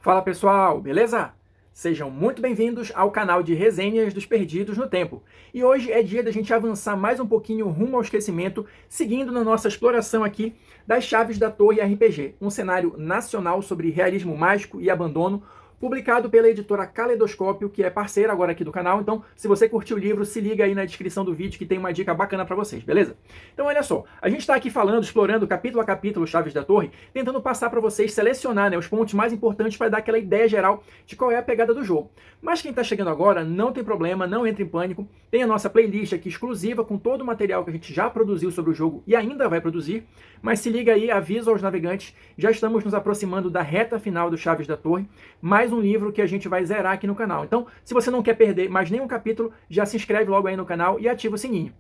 Fala pessoal, beleza? Sejam muito bem-vindos ao canal de resenhas dos Perdidos no Tempo. E hoje é dia da gente avançar mais um pouquinho rumo ao esquecimento, seguindo na nossa exploração aqui das Chaves da Torre RPG, um cenário nacional sobre realismo mágico e abandono, publicado pela editora Caleidoscópio, que é parceira agora aqui do canal. Então, se você curtiu o livro, se liga aí na descrição do vídeo que tem uma dica bacana para vocês, beleza? Então, olha só, a gente está aqui falando, explorando capítulo a capítulo Chaves da Torre, tentando passar para vocês, selecionar, né, os pontos mais importantes para dar aquela ideia geral de qual é a pegada do jogo. Mas quem está chegando agora, não tem problema, não entre em pânico, tem a nossa playlist aqui exclusiva com todo o material que a gente já produziu sobre o jogo e ainda vai produzir, mas se liga aí, aviso aos navegantes, já estamos nos aproximando da reta final do Chaves da Torre, mais um livro que a gente vai zerar aqui no canal. Então, se você não quer perder mais nenhum capítulo, já se inscreve logo aí no canal e ativa o sininho.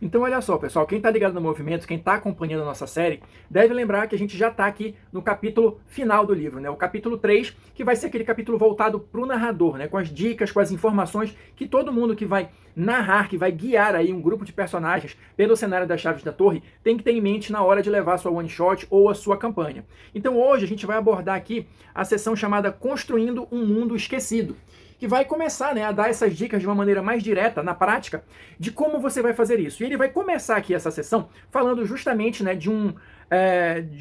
Então olha só, pessoal, quem está ligado no movimento, quem está acompanhando a nossa série, deve lembrar que a gente já está aqui no capítulo final do livro, né? O capítulo 3, que vai ser aquele capítulo voltado para o narrador, né? Com as dicas, com as informações que todo mundo que vai narrar, que vai guiar aí um grupo de personagens pelo cenário das Chaves da Torre, tem que ter em mente na hora de levar a sua one shot ou a sua campanha. Então hoje a gente vai abordar aqui a sessão chamada Construindo um Mundo Esquecido, que vai começar, né, a dar essas dicas de uma maneira mais direta, na prática, de como você vai fazer isso. E ele vai começar aqui essa sessão falando justamente, né, de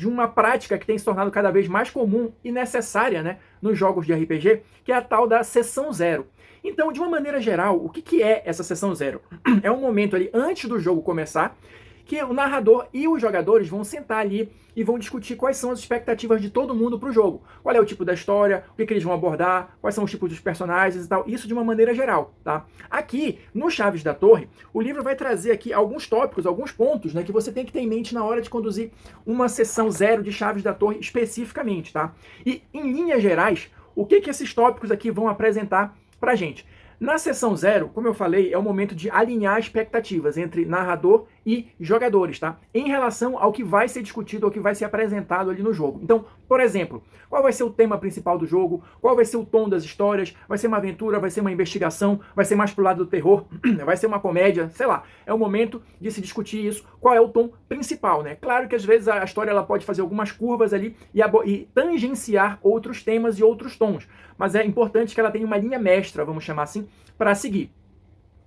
uma prática que tem se tornado cada vez mais comum e necessária, né, nos jogos de RPG, que é a tal da sessão zero. Então, de uma maneira geral, o que é essa sessão zero? É um momento ali antes do jogo começar, que o narrador e os jogadores vão sentar ali e vão discutir quais são as expectativas de todo mundo para o jogo. Qual é o tipo da história, o que eles vão abordar, quais são os tipos dos personagens e tal. Isso de uma maneira geral, tá? Aqui, no Chaves da Torre, o livro vai trazer aqui alguns tópicos, alguns pontos, né, que você tem que ter em mente na hora de conduzir uma sessão zero de Chaves da Torre especificamente, tá? E, em linhas gerais, o que esses tópicos aqui vão apresentar pra gente? Na sessão zero, como eu falei, é o momento de alinhar expectativas entre narrador e jogadores, tá? Em relação ao que vai ser discutido, ao que vai ser apresentado ali no jogo. Então, por exemplo, qual vai ser o tema principal do jogo? Qual vai ser o tom das histórias? Vai ser uma aventura? Vai ser uma investigação? Vai ser mais pro lado do terror? Vai ser uma comédia? Sei lá. É o momento de se discutir isso. Qual é o tom principal, né? Claro que às vezes a história ela pode fazer algumas curvas ali e tangenciar outros temas e outros tons. Mas é importante que ela tenha uma linha mestra, vamos chamar assim, para seguir.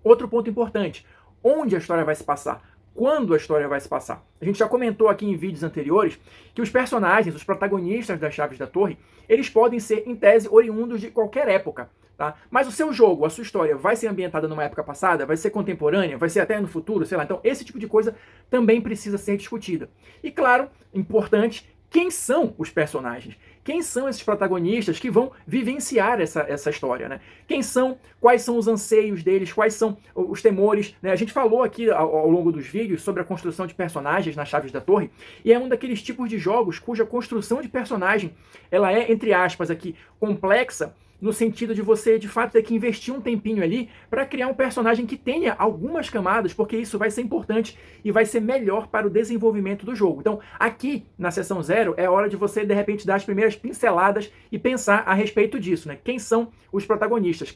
Outro ponto importante, onde a história vai se passar? Quando a história vai se passar? A gente já comentou aqui em vídeos anteriores que os personagens, os protagonistas das Chaves da Torre, eles podem ser, em tese, oriundos de qualquer época. Tá? Mas o seu jogo, a sua história vai ser ambientada numa época passada, vai ser contemporânea, vai ser até no futuro, sei lá. Então esse tipo de coisa também precisa ser discutida. E claro, importante, quem são os personagens? Quem são esses protagonistas que vão vivenciar essa história, né? Quem são, quais são os anseios deles, quais são os temores, né? A gente falou aqui ao longo dos vídeos sobre a construção de personagens nas Chaves da Torre, e é um daqueles tipos de jogos cuja construção de personagem, ela é, entre aspas aqui, complexa, no sentido de você, de fato, ter que investir um tempinho ali para criar um personagem que tenha algumas camadas, porque isso vai ser importante e vai ser melhor para o desenvolvimento do jogo. Então, aqui, na sessão zero, é hora de você, de repente, dar as primeiras pinceladas e pensar a respeito disso, né? Quem são os protagonistas?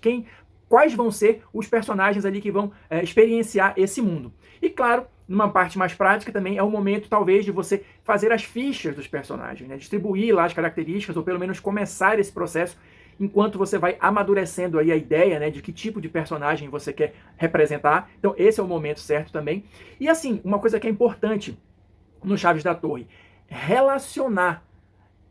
Quais vão ser os personagens ali que vão experienciar esse mundo? E, claro, numa parte mais prática também é o momento, talvez, de você fazer as fichas dos personagens, né? Distribuir lá as características, ou pelo menos começar esse processo enquanto você vai amadurecendo aí a ideia, né, de que tipo de personagem você quer representar. Então esse é o momento certo também. E assim, uma coisa que é importante no Chaves da Torre, relacionar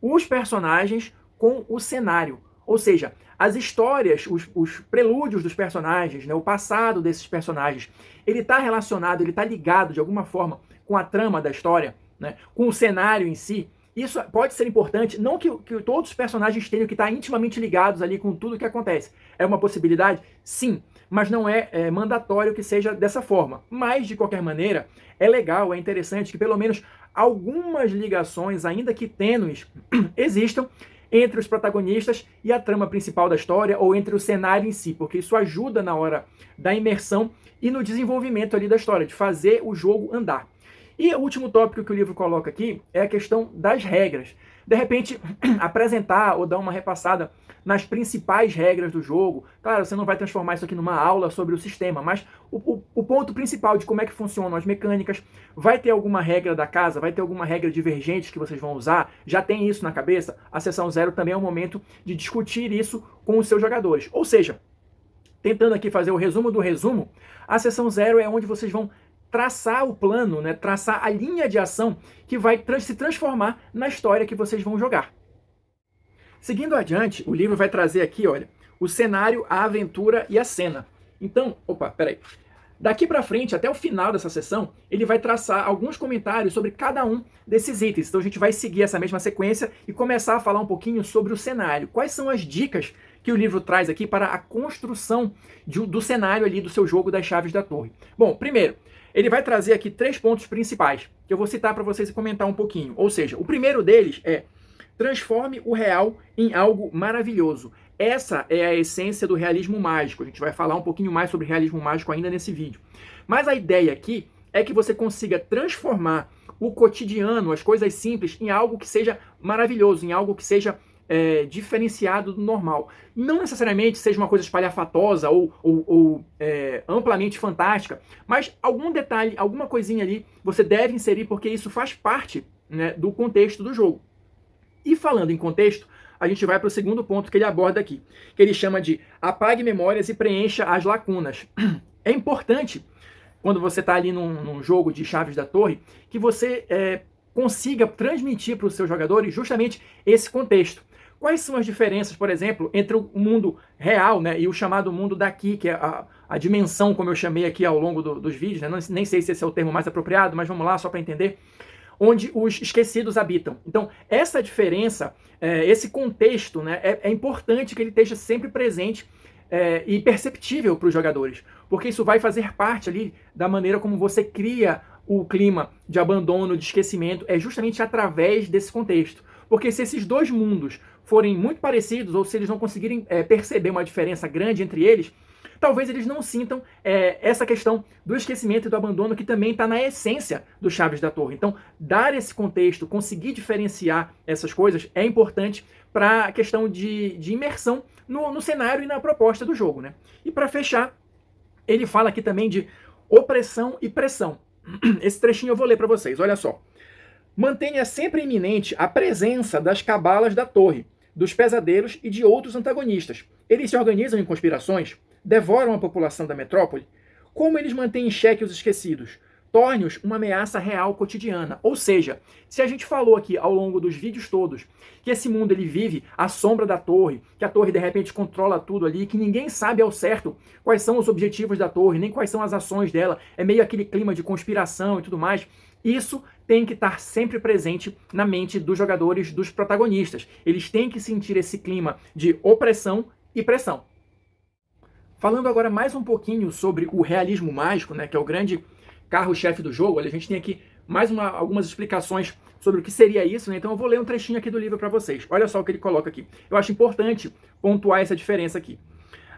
os personagens com o cenário. Ou seja, as histórias, os prelúdios dos personagens, né, o passado desses personagens, ele está relacionado, ele está ligado de alguma forma com a trama da história, né, com o cenário em si. Isso pode ser importante, não que todos os personagens tenham que estar intimamente ligados ali com tudo o que acontece. É uma possibilidade? Sim, mas não é mandatório que seja dessa forma. Mas, de qualquer maneira, é legal, é interessante que pelo menos algumas ligações, ainda que tênues, existam entre os protagonistas e a trama principal da história, ou entre o cenário em si, porque isso ajuda na hora da imersão e no desenvolvimento ali da história, de fazer o jogo andar. E o último tópico que o livro coloca aqui é a questão das regras. de repente, apresentar ou dar uma repassada nas principais regras do jogo. Claro, você não vai transformar isso aqui numa aula sobre o sistema, mas o ponto principal de como é que funcionam as mecânicas, vai ter alguma regra da casa, vai ter alguma regra divergente que vocês vão usar, já tem isso na cabeça? A sessão 0 também é um momento de discutir isso com os seus jogadores. Ou seja, tentando aqui fazer o resumo do resumo, a sessão 0 é onde vocês vão traçar o plano, né, traçar a linha de ação que vai se transformar na história que vocês vão jogar. Seguindo adiante, o livro vai trazer aqui, olha, o cenário, a aventura e a cena. Então, peraí. Daqui para frente, até o final dessa sessão, ele vai traçar alguns comentários sobre cada um desses itens. Então a gente vai seguir essa mesma sequência e começar a falar um pouquinho sobre o cenário. Quais são as dicas que o livro traz aqui para a construção do cenário ali do seu jogo das Chaves da Torre? Bom, primeiro, ele vai trazer aqui 3 pontos principais, que eu vou citar para vocês e comentar um pouquinho. Ou seja, o primeiro deles é: transforme o real em algo maravilhoso. Essa é a essência do realismo mágico. A gente vai falar um pouquinho mais sobre realismo mágico ainda nesse vídeo. Mas a ideia aqui é que você consiga transformar o cotidiano, as coisas simples, em algo que seja maravilhoso, em algo que seja diferenciado do normal. Não necessariamente seja uma coisa espalhafatosa ou amplamente fantástica, mas algum detalhe, alguma coisinha ali você deve inserir, porque isso faz parte, né, do contexto do jogo. E falando em contexto, a gente vai para o segundo ponto que ele aborda aqui, que ele chama de apague memórias e preencha as lacunas. É importante, quando você está ali num jogo de Chaves da Torre, que você consiga transmitir para os seus jogadores justamente esse contexto. Quais são as diferenças, por exemplo, entre o mundo real, né, e o chamado mundo daqui, que é a dimensão, como eu chamei aqui ao longo dos vídeos, né? Nem sei se esse é o termo mais apropriado, mas vamos lá, só para entender, onde os esquecidos habitam. Então, essa diferença, esse contexto, né, é importante que ele esteja sempre presente e perceptível para os jogadores, porque isso vai fazer parte ali da maneira como você cria o clima de abandono, de esquecimento, é justamente através desse contexto. Porque se esses dois mundos forem muito parecidos, ou se eles não conseguirem perceber uma diferença grande entre eles, talvez eles não sintam essa questão do esquecimento e do abandono, que também está na essência do Chaves da Torre. Então, dar esse contexto, conseguir diferenciar essas coisas é importante para a questão de imersão no cenário e na proposta do jogo, né? E para fechar, ele fala aqui também de opressão e pressão. Esse trechinho eu vou ler para vocês, olha só. Mantenha sempre iminente a presença das cabalas da torre, dos pesadelos e de outros antagonistas. Eles se organizam em conspirações, devoram a população da metrópole. Como eles mantêm em xeque os esquecidos? Torne-os uma ameaça real cotidiana. Ou seja, se a gente falou aqui ao longo dos vídeos todos que esse mundo ele vive à sombra da torre, que a torre de repente controla tudo ali, que ninguém sabe ao certo quais são os objetivos da torre, nem quais são as ações dela, é meio aquele clima de conspiração e tudo mais, isso tem que estar sempre presente na mente dos jogadores, dos protagonistas. Eles têm que sentir esse clima de opressão e pressão. Falando agora mais um pouquinho sobre o realismo mágico, né, que é o grande carro-chefe do jogo, a gente tem aqui mais algumas explicações sobre o que seria isso, né? Então eu vou ler um trechinho aqui do livro para vocês. Olha só o que ele coloca aqui. Eu acho importante pontuar essa diferença aqui.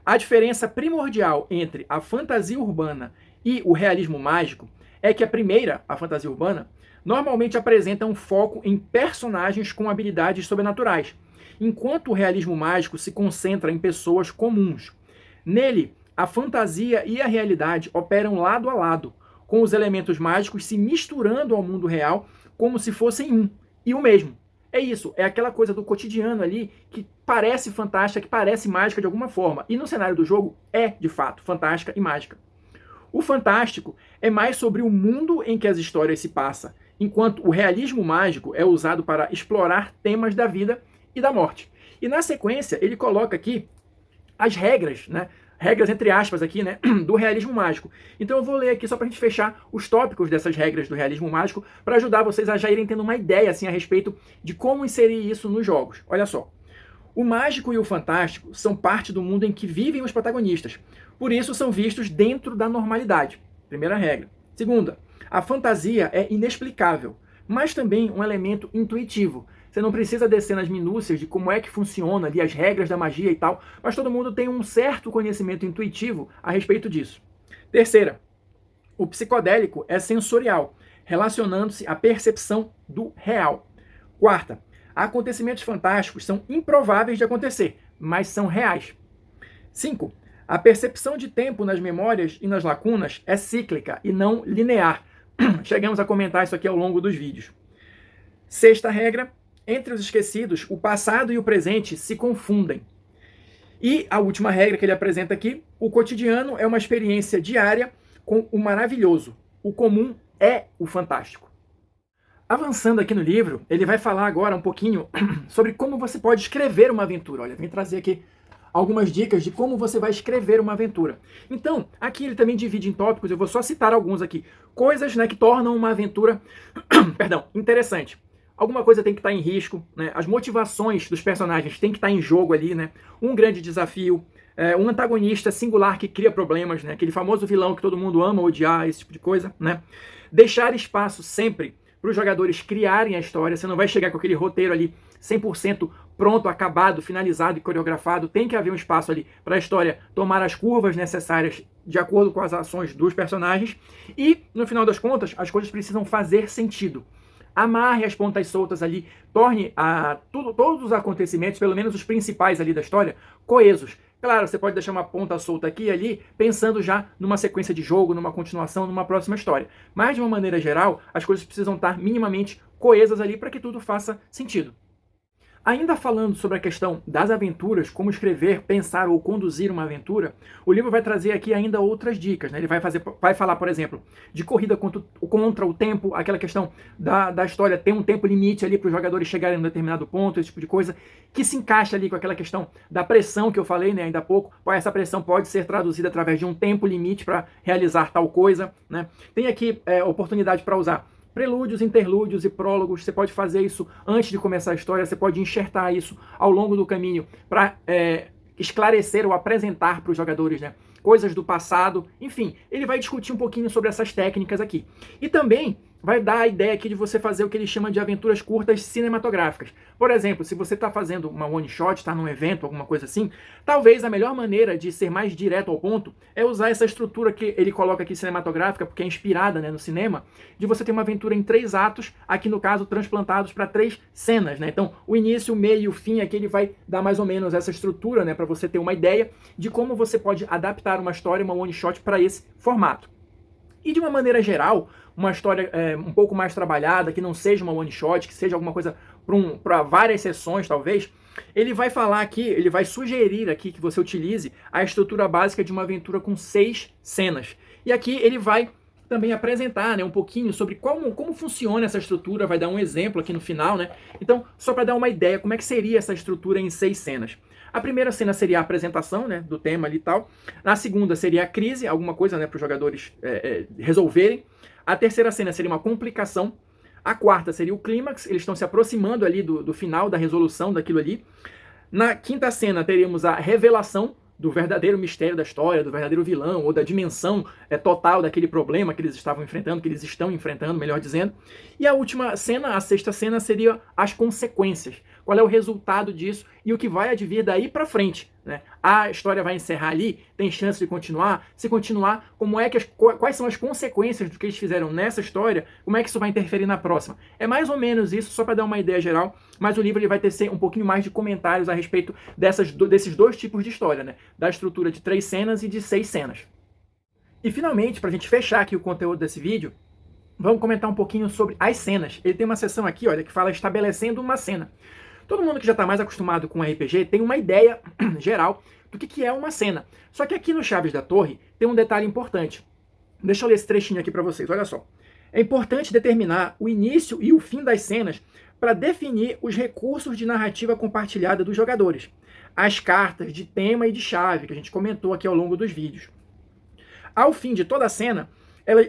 A diferença primordial entre a fantasia urbana e o realismo mágico é que a primeira, a fantasia urbana, normalmente apresenta um foco em personagens com habilidades sobrenaturais, enquanto o realismo mágico se concentra em pessoas comuns. Nele, a fantasia e a realidade operam lado a lado, com os elementos mágicos se misturando ao mundo real como se fossem um e o mesmo. É isso, é aquela coisa do cotidiano ali que parece fantástica, que parece mágica de alguma forma. E no cenário do jogo é, de fato, fantástica e mágica. O fantástico é mais sobre o mundo em que as histórias se passam, enquanto o realismo mágico é usado para explorar temas da vida e da morte. E na sequência ele coloca aqui as regras, né? Regras entre aspas aqui, né, do realismo mágico. Então eu vou ler aqui só para a gente fechar os tópicos dessas regras do realismo mágico, para ajudar vocês a já irem tendo uma ideia assim a respeito de como inserir isso nos jogos. Olha só. O mágico e o fantástico são parte do mundo em que vivem os protagonistas. Por isso são vistos dentro da normalidade. Primeira regra. Segunda, a fantasia é inexplicável, mas também um elemento intuitivo. Você não precisa descer nas minúcias de como é que funciona ali as regras da magia e tal, mas todo mundo tem um certo conhecimento intuitivo a respeito disso. Terceira, o psicodélico é sensorial, relacionando-se à percepção do real. Quarta, Acontecimentos fantásticos são improváveis de acontecer, mas são reais. 5. A percepção de tempo nas memórias e nas lacunas é cíclica e não linear. Chegamos a comentar isso aqui ao longo dos vídeos. 6ª regra, entre os esquecidos, o passado e o presente se confundem. E a última regra que ele apresenta aqui, o cotidiano é uma experiência diária com o maravilhoso. O comum é o fantástico. Avançando aqui no livro, ele vai falar agora um pouquinho sobre como você pode escrever uma aventura. Olha, vem trazer aqui algumas dicas de como você vai escrever uma aventura. Então, aqui ele também divide em tópicos, eu vou só citar alguns aqui. Coisas, né, que tornam uma aventura interessante. Alguma coisa tem que estar em risco, né? As motivações dos personagens têm que estar em jogo ali, né? Um grande desafio, um antagonista singular que cria problemas, né? Aquele famoso vilão que todo mundo ama odiar, esse tipo de coisa, né? Deixar espaço sempre para os jogadores criarem a história. Você não vai chegar com aquele roteiro ali 100% pronto, acabado, finalizado e coreografado. Tem que haver um espaço ali para a história tomar as curvas necessárias de acordo com as ações dos personagens. E, no final das contas, as coisas precisam fazer sentido. Amarre as pontas soltas ali, torne todos os acontecimentos, pelo menos os principais ali da história, coesos. Claro, você pode deixar uma ponta solta aqui e ali, pensando já numa sequência de jogo, numa continuação, numa próxima história. Mas, de uma maneira geral, as coisas precisam estar minimamente coesas ali para que tudo faça sentido. Ainda falando sobre a questão das aventuras, como escrever, pensar ou conduzir uma aventura, o livro vai trazer aqui ainda outras dicas, né? Ele vai falar, por exemplo, de corrida contra o tempo, aquela questão da história ter um tempo limite ali para os jogadores chegarem a um determinado ponto, esse tipo de coisa, que se encaixa ali com aquela questão da pressão que eu falei, né, ainda há pouco. Essa pressão pode ser traduzida através de um tempo limite para realizar tal coisa, né? Tem aqui oportunidade para usar prelúdios, interlúdios e prólogos. Você pode fazer isso antes de começar a história, você pode enxertar isso ao longo do caminho para esclarecer ou apresentar para os jogadores, né, coisas do passado. Enfim, ele vai discutir um pouquinho sobre essas técnicas aqui. E também vai dar a ideia aqui de você fazer o que ele chama de aventuras curtas cinematográficas. Por exemplo, se você está fazendo uma one shot, está num evento, alguma coisa assim, talvez a melhor maneira de ser mais direto ao ponto é usar essa estrutura que ele coloca aqui cinematográfica, porque é inspirada, né, no cinema, de você ter uma aventura em 3 atos, aqui no caso transplantados para 3 cenas, né? Então, o início, o meio e o fim, aqui ele vai dar mais ou menos essa estrutura, né, para você ter uma ideia de como você pode adaptar uma história, uma one shot para esse formato. E de uma maneira geral, uma história um pouco mais trabalhada, que não seja uma one shot, que seja alguma coisa para várias sessões, talvez, ele vai falar aqui, ele vai sugerir aqui que você utilize a estrutura básica de uma aventura com 6 cenas. E aqui ele vai também apresentar, né, um pouquinho sobre como funciona essa estrutura, vai dar um exemplo aqui no final, né? Então, só para dar uma ideia, como é que seria essa estrutura em 6 cenas. A primeira cena seria a apresentação, né, do tema ali e tal. Na segunda seria a crise, alguma coisa, né, para os jogadores resolverem. A terceira cena seria uma complicação. A quarta seria o clímax, eles estão se aproximando ali do final, da resolução daquilo ali. Na quinta cena teríamos a revelação do verdadeiro mistério da história, do verdadeiro vilão, ou da dimensão total daquele problema que eles estavam enfrentando, que eles estão enfrentando, melhor dizendo. E a última cena, a sexta cena, seria as consequências. Qual é o resultado disso e o que vai advir daí para frente, né? A história vai encerrar ali, tem chance de continuar? Se continuar, quais são as consequências do que eles fizeram nessa história? Como é que isso vai interferir na próxima? É mais ou menos isso, só para dar uma ideia geral, mas o livro ele vai ter um pouquinho mais de comentários a respeito desses 2 tipos de história, né? Da estrutura de 3 cenas e de 6 cenas. E finalmente, para a gente fechar aqui o conteúdo desse vídeo, vamos comentar um pouquinho sobre as cenas. Ele tem uma seção aqui, olha, que fala estabelecendo uma cena. Todo mundo que já está mais acostumado com RPG tem uma ideia geral do que é uma cena. Só que aqui no Chaves da Torre tem um detalhe importante. Deixa eu ler esse trechinho aqui para vocês, olha só. É importante determinar o início e o fim das cenas para definir os recursos de narrativa compartilhada dos jogadores. As cartas de tema e de chave, que a gente comentou aqui ao longo dos vídeos. Ao fim de toda a cena,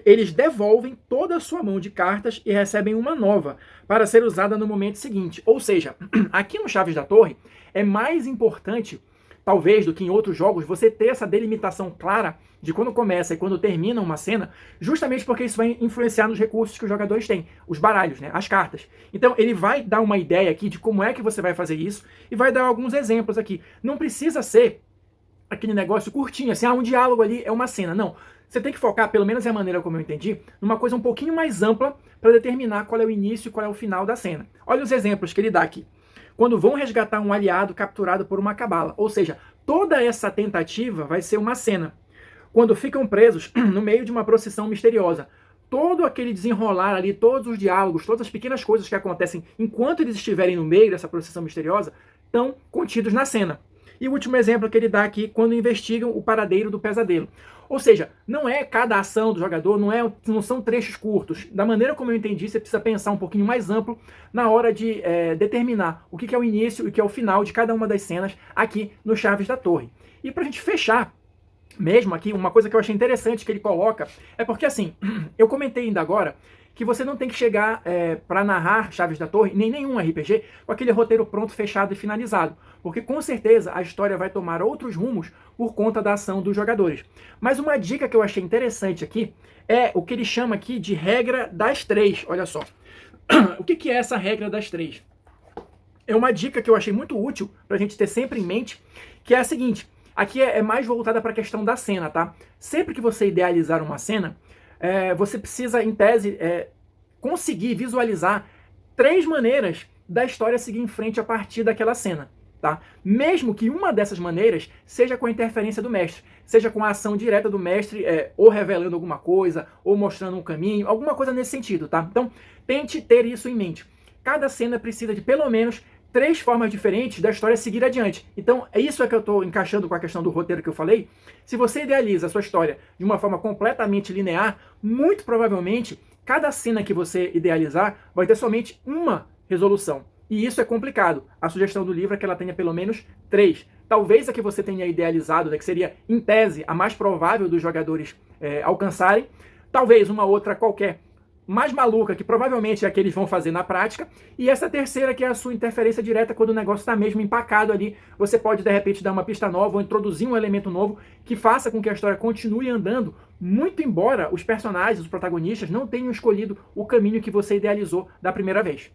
eles devolvem toda a sua mão de cartas e recebem uma nova para ser usada no momento seguinte. Ou seja, aqui no Chaves da Torre é mais importante, talvez, do que em outros jogos, você ter essa delimitação clara de quando começa e quando termina uma cena, justamente porque isso vai influenciar nos recursos que os jogadores têm, os baralhos, né, as cartas. Então ele vai dar uma ideia aqui de como é que você vai fazer isso e vai dar alguns exemplos aqui. Não precisa ser aquele negócio curtinho, assim, um diálogo ali é uma cena. Não. Você tem que focar, pelo menos é a maneira como eu entendi, numa coisa um pouquinho mais ampla para determinar qual é o início e qual é o final da cena. Olha os exemplos que ele dá aqui. quando vão resgatar um aliado capturado por uma cabala. Ou seja, toda essa tentativa vai ser uma cena. Quando ficam presos no meio de uma procissão misteriosa, todo aquele desenrolar ali, todos os diálogos, todas as pequenas coisas que acontecem enquanto eles estiverem no meio dessa procissão misteriosa, estão contidos na cena. E o último exemplo que ele dá aqui, quando investigam o paradeiro do pesadelo. Ou seja, não é cada ação do jogador, não são trechos curtos. Da maneira como eu entendi, você precisa pensar um pouquinho mais amplo na hora de determinar o que é o início e o que é o final de cada uma das cenas aqui no Chaves da Torre. E para a gente fechar, mesmo aqui, uma coisa que eu achei interessante que ele coloca, é porque assim, eu comentei ainda agora que você não tem que chegar para narrar Chaves da Torre, nem nenhum RPG, com aquele roteiro pronto, fechado e finalizado. Porque com certeza a história vai tomar outros rumos por conta da ação dos jogadores. Mas uma dica que eu achei interessante aqui é o que ele chama aqui de regra das três. Olha só. O que é essa regra das três? É uma dica que eu achei muito útil para a gente ter sempre em mente, que é a seguinte. Aqui é mais voltada para a questão da cena, tá? Sempre que você idealizar uma cena, você precisa, em tese, conseguir visualizar 3 maneiras da história seguir em frente a partir daquela cena. Tá? Mesmo que uma dessas maneiras seja com a interferência do mestre, seja com a ação direta do mestre, ou revelando alguma coisa, ou mostrando um caminho, alguma coisa nesse sentido. Tá? Então, tente ter isso em mente. Cada cena precisa de pelo menos 3 formas diferentes da história seguir adiante. Então, é isso que eu estou encaixando com a questão do roteiro que eu falei. Se você idealiza a sua história de uma forma completamente linear, muito provavelmente, cada cena que você idealizar vai ter somente uma resolução. E isso é complicado. A sugestão do livro é que ela tenha pelo menos 3. Talvez a que você tenha idealizado, que seria, em tese, a mais provável dos jogadores alcançarem. Talvez uma outra qualquer, mais maluca, que provavelmente é a que eles vão fazer na prática. E essa terceira, que é a sua interferência direta, quando o negócio está mesmo empacado ali. Você pode, de repente, dar uma pista nova ou introduzir um elemento novo que faça com que a história continue andando, muito embora os personagens, os protagonistas, não tenham escolhido o caminho que você idealizou da primeira vez.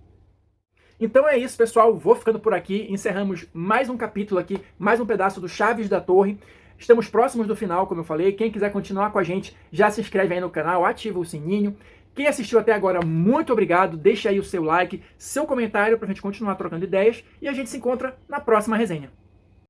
Então é isso, pessoal. Vou ficando por aqui. Encerramos mais um capítulo aqui, mais um pedaço do Chaves da Torre. Estamos próximos do final, como eu falei. Quem quiser continuar com a gente, já se inscreve aí no canal, ativa o sininho. Quem assistiu até agora, muito obrigado. Deixa aí o seu like, seu comentário para a gente continuar trocando ideias. E a gente se encontra na próxima resenha.